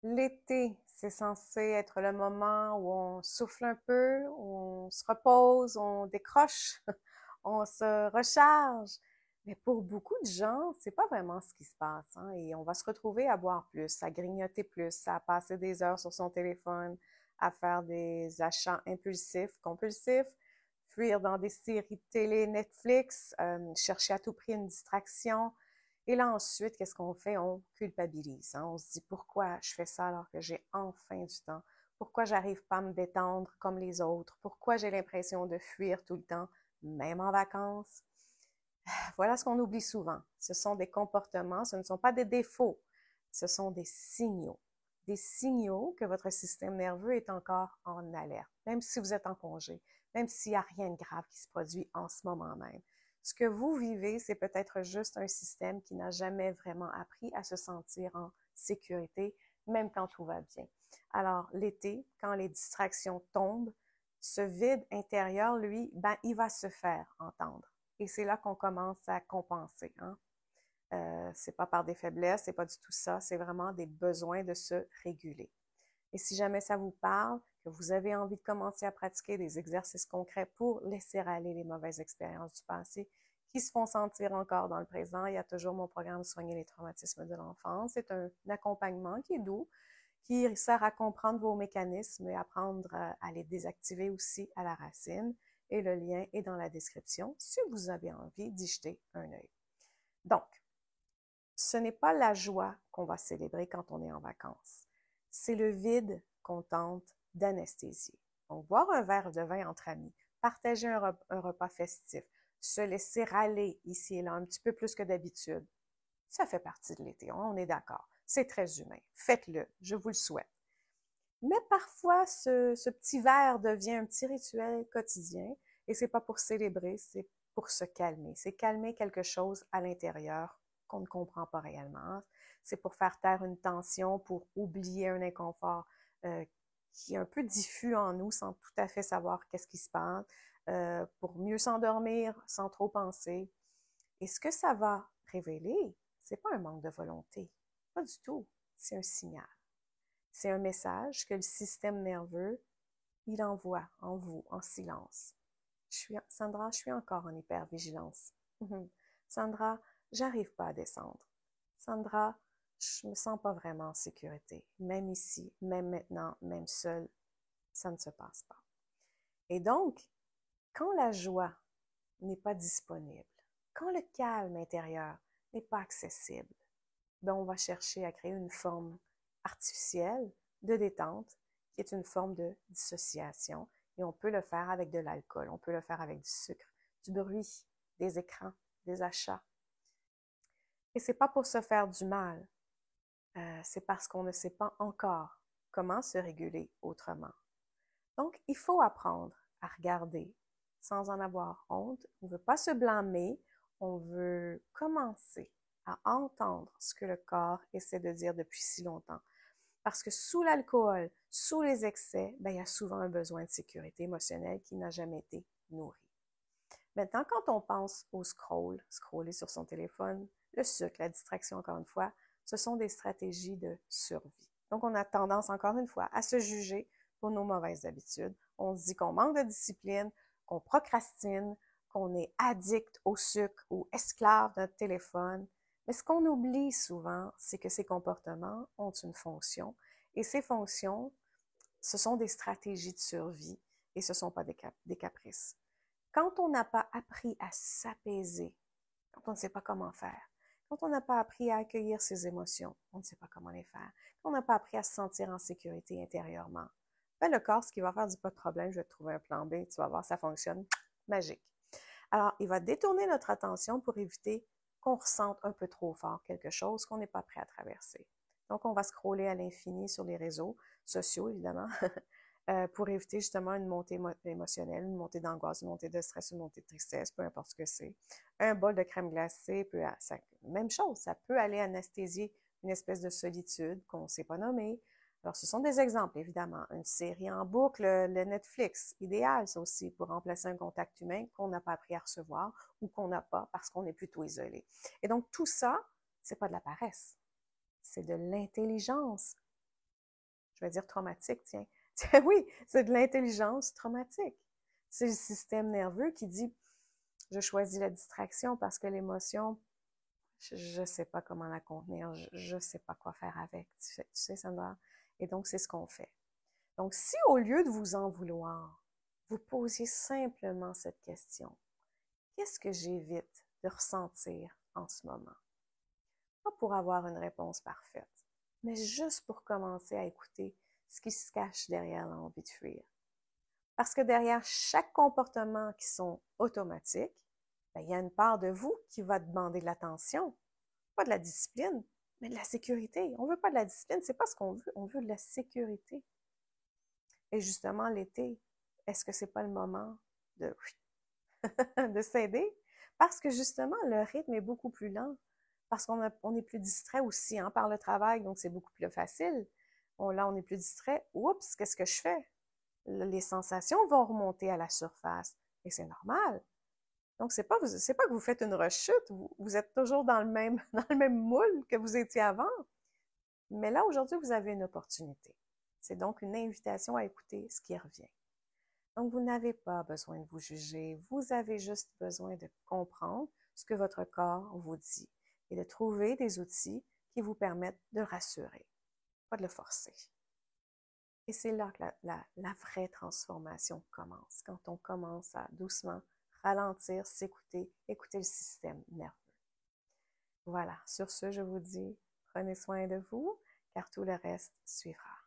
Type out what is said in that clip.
L'été, c'est censé être le moment où on souffle un peu, où on se repose, on décroche, on se recharge. Mais pour beaucoup de gens, c'est pas vraiment ce qui se passe, hein, et on va se retrouver à boire plus, à grignoter plus, à passer des heures sur son téléphone, à faire des achats impulsifs, compulsifs, fuir dans des séries de télé, Netflix, chercher à tout prix une distraction. Et là, ensuite, qu'est-ce qu'on fait? On culpabilise, hein. On se dit, pourquoi je fais ça alors que j'ai enfin du temps? Pourquoi j'arrive pas à me détendre comme les autres? Pourquoi j'ai l'impression de fuir tout le temps, même en vacances? Voilà ce qu'on oublie souvent. Ce sont des comportements, ce ne sont pas des défauts, ce sont des signaux. Des signaux que votre système nerveux est encore en alerte, même si vous êtes en congé, même s'il n'y a rien de grave qui se produit en ce moment même. Ce que vous vivez, c'est peut-être juste un système qui n'a jamais vraiment appris à se sentir en sécurité, même quand tout va bien. Alors, l'été, quand les distractions tombent, ce vide intérieur, lui, ben, il va se faire entendre. Et c'est là qu'on commence à compenser, hein. C'est pas par des faiblesses, c'est pas du tout ça, c'est vraiment des besoins de se réguler. Et si jamais ça vous parle, que vous avez envie de commencer à pratiquer des exercices concrets pour laisser aller les mauvaises expériences du passé qui se font sentir encore dans le présent, il y a toujours mon programme Soigner les traumatismes de l'enfance. C'est un accompagnement qui est doux, qui sert à comprendre vos mécanismes et apprendre à les désactiver aussi à la racine. Et le lien est dans la description si vous avez envie d'y jeter un œil. Donc, ce n'est pas la joie qu'on va célébrer quand on est en vacances. C'est le vide qu'on tente d'anesthésier. Donc, boire un verre de vin entre amis, partager un repas festif, se laisser râler ici et là un petit peu plus que d'habitude, ça fait partie de l'été, on est d'accord. C'est très humain. Faites-le, je vous le souhaite. Mais parfois, ce petit verre devient un petit rituel quotidien et c'est pas pour célébrer, c'est pour se calmer. C'est calmer quelque chose à l'intérieur qu'on ne comprend pas réellement. C'est pour faire taire une tension, pour oublier un inconfort euh, qui est un peu diffus en nous sans tout à fait savoir qu'est-ce qui se passe, pour mieux s'endormir sans trop penser. Et ce que ça va révéler, c'est pas un manque de volonté, pas du tout. C'est un signal. C'est un message que le système nerveux, il envoie en vous, en silence. Sandra, je suis encore en hypervigilance. Sandra, j'arrive pas à descendre. Sandra, je me sens pas vraiment en sécurité. Même ici, même maintenant, même seul, ça ne se passe pas. Et donc, quand la joie n'est pas disponible, quand le calme intérieur n'est pas accessible, ben on va chercher à créer une forme artificielle de détente qui est une forme de dissociation. Et on peut le faire avec de l'alcool, on peut le faire avec du sucre, du bruit, des écrans, des achats. Et c'est pas pour se faire du mal, c'est parce qu'on ne sait pas encore comment se réguler autrement. Donc, il faut apprendre à regarder sans en avoir honte. On ne veut pas se blâmer, on veut commencer à entendre ce que le corps essaie de dire depuis si longtemps. Parce que sous l'alcool, sous les excès, ben, il y a souvent un besoin de sécurité émotionnelle qui n'a jamais été nourri. Maintenant, quand on pense au scroller sur son téléphone, le sucre, la distraction, encore une fois, ce sont des stratégies de survie. Donc, on a tendance, encore une fois, à se juger pour nos mauvaises habitudes. On se dit qu'on manque de discipline, qu'on procrastine, qu'on est addict au sucre ou esclave de notre téléphone. Mais ce qu'on oublie souvent, c'est que ces comportements ont une fonction. Et ces fonctions, ce sont des stratégies de survie et ce ne sont pas des caprices. Quand on n'a pas appris à s'apaiser, quand on ne sait pas comment faire, quand on n'a pas appris à accueillir ses émotions, on ne sait pas comment les faire, quand on n'a pas appris à se sentir en sécurité intérieurement, ben le corps, ce qui va faire, dit pas de problème, je vais te trouver un plan B, tu vas voir, ça fonctionne, magique. Alors, il va détourner notre attention pour éviter qu'on ressente un peu trop fort quelque chose qu'on n'est pas prêt à traverser. Donc, on va scroller à l'infini sur les réseaux sociaux, évidemment, pour éviter justement une montée émotionnelle, une montée d'angoisse, une montée de stress, une montée de tristesse, peu importe ce que c'est. Un bol de crème glacée peut, même chose, ça peut aller anesthésier une espèce de solitude qu'on ne sait pas nommer. Alors, ce sont des exemples, évidemment. Une série en boucle, le Netflix, idéal, ça aussi, pour remplacer un contact humain qu'on n'a pas appris à recevoir ou qu'on n'a pas parce qu'on est plutôt isolé. Et donc, tout ça, c'est pas de la paresse, c'est de l'intelligence vais dire traumatique, tiens. Tiens, oui, c'est de l'intelligence traumatique. C'est le système nerveux qui dit, je choisis la distraction parce que l'émotion, je ne sais pas comment la contenir, je ne sais pas quoi faire avec. Tu sais, Sandra? Et donc, c'est ce qu'on fait. Donc, si au lieu de vous en vouloir, vous posiez simplement cette question, qu'est-ce que j'évite de ressentir en ce moment? Pas pour avoir une réponse parfaite, mais juste pour commencer à écouter ce qui se cache derrière l'envie de fuir. Parce que derrière chaque comportement qui sont automatiques, ben, il y a une part de vous qui va demander de l'attention, pas de la discipline, mais de la sécurité. On veut pas de la discipline, c'est pas ce qu'on veut de la sécurité. Et justement, l'été, est-ce que c'est pas le moment de, de s'aider? Parce que justement, le rythme est beaucoup plus lent. Parce qu'on est plus distrait aussi hein, par le travail, donc c'est beaucoup plus facile. Là, on est plus distrait. Oups, qu'est-ce que je fais? Les sensations vont remonter à la surface. Et c'est normal. Donc, c'est pas que vous faites une rechute. Vous êtes toujours dans dans le même moule que vous étiez avant. Mais là, aujourd'hui, vous avez une opportunité. C'est donc une invitation à écouter ce qui revient. Donc, vous n'avez pas besoin de vous juger. Vous avez juste besoin de comprendre ce que votre corps vous dit et de trouver des outils qui vous permettent de le rassurer, pas de le forcer. Et c'est là que la vraie transformation commence, quand on commence à doucement ralentir, s'écouter, écouter le système nerveux. Voilà, sur ce, je vous dis, prenez soin de vous, car tout le reste suivra.